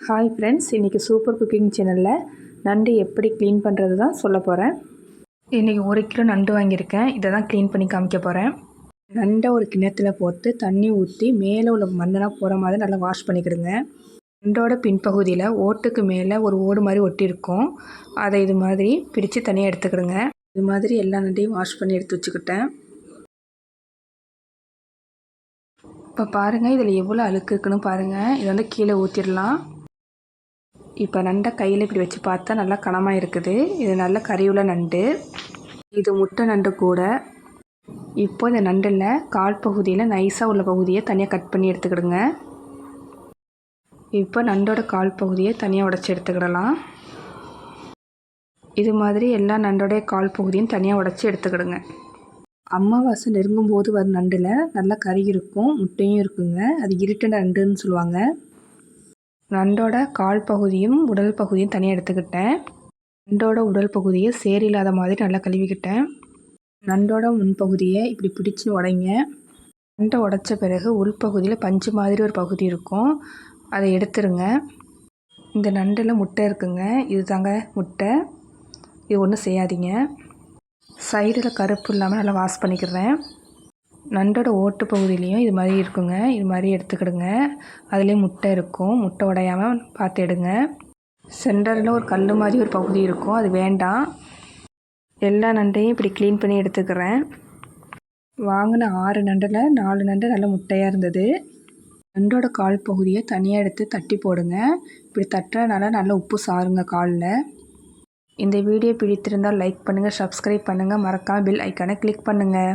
Hi friends, இன்றைக்கி super cooking சேனலில் நண்டு எப்படி க்ளீன் பண்ணுறது தான் சொல்ல போகிறேன். இன்றைக்கி 1 கிலோ நண்டு வாங்கியிருக்கேன். இதை தான் க்ளீன் பண்ணி காமிக்க போகிறேன். நண்டை ஒரு கிண்ணத்தில் போட்டு தண்ணி ஊற்றி மேலே உள்ள மண்ணெல்லாம் போகிற மாதிரி நல்லா வாஷ் பண்ணிக்கிடுங்க. நண்டோட பின்பகுதியில் ஓட்டுக்கு மேலே ஒரு ஓடு மாதிரி ஒட்டியிருக்கும். அதை இது மாதிரி பிரித்து தனியாக எடுத்துக்கிடுங்க. இது மாதிரி எல்லா நண்டையும் வாஷ் பண்ணி எடுத்து வச்சுக்கிட்டேன். இப்போ பாருங்கள், இதில் எவ்வளோ அழுக்கு இருக்குன்னு பாருங்கள். இதை வந்து கீழே ஊற்றிடலாம். இப்போ நண்டை கையில் இப்படி வச்சு பார்த்தா நல்லா கனமாக இருக்குது. இது நல்ல கறியுள்ள நண்டு. இது முட்டை நண்டு கூட. இப்போ இந்த நண்டில் கால் பகுதியில் நைஸாக உள்ள பகுதியை தனியாக கட் பண்ணி எடுத்துக்கிடுங்க. இப்போ நண்டோட கால் பகுதியை தனியாக உடச்சி எடுத்துக்கிடலாம். இது மாதிரி எல்லா நண்டோடைய கால் பகுதியும் தனியாக உடச்சி எடுத்துக்கிடுங்க. அமாவாசை நெருங்கும் போது வரும் நண்டில் நல்லா கறி இருக்கும், முட்டையும் இருக்குங்க. அது இருட்டு நண்டுன்னு சொல்லுவாங்க. நண்டோட கால் பகுதியும் உடல் பகுதியும் தனியாக எடுத்துக்கிட்டேன். நண்டோட உடல் பகுதியை சேர் இல்லாத மாதிரி நல்லா கழுவிக்கிட்டேன். நண்டோட முன்பகுதியை இப்படி பிடிச்சி உடைங்க. நண்டை உடைச்ச பிறகு உள்பகுதியில் பஞ்சு மாதிரி ஒரு பகுதி இருக்கும், அதை எடுத்துருங்க. இந்த நண்டில் முட்டை இருக்குங்க, இது தாங்க முட்டை. இது ஒன்றும் செய்யாதீங்க. சைடில் கருப்பு இல்லாமல் நல்லா வாஷ் பண்ணிக்கிறேன். நண்டோட ஓட்டு பகுதியிலையும் இது மாதிரி இருக்குங்க, இது மாதிரி எடுத்துக்கிடுங்க. அதுலேயும் முட்டை இருக்கும், முட்டை உடையாமல் பார்த்து எடுங்க. சென்டரில் ஒரு கல் மாதிரி ஒரு பகுதி இருக்கும், அது வேண்டாம். எல்லா நண்டையும் இப்படி க்ளீன் பண்ணி எடுத்துக்கிறேன். வாங்கின 6 நண்டில் 4 நண்டு நல்ல முட்டையாக இருந்தது. நண்டோட கால் பகுதியை தனியாக எடுத்து தட்டி போடுங்க. இப்படி தட்டுறதுனால நல்ல உப்பு சாருங்க காலில். இந்த வீடியோ பிடித்திருந்தால் லைக் பண்ணுங்கள், சப்ஸ்கிரைப் பண்ணுங்கள், மறக்காமல் பெல் ஐக்கானை கிளிக் பண்ணுங்கள்.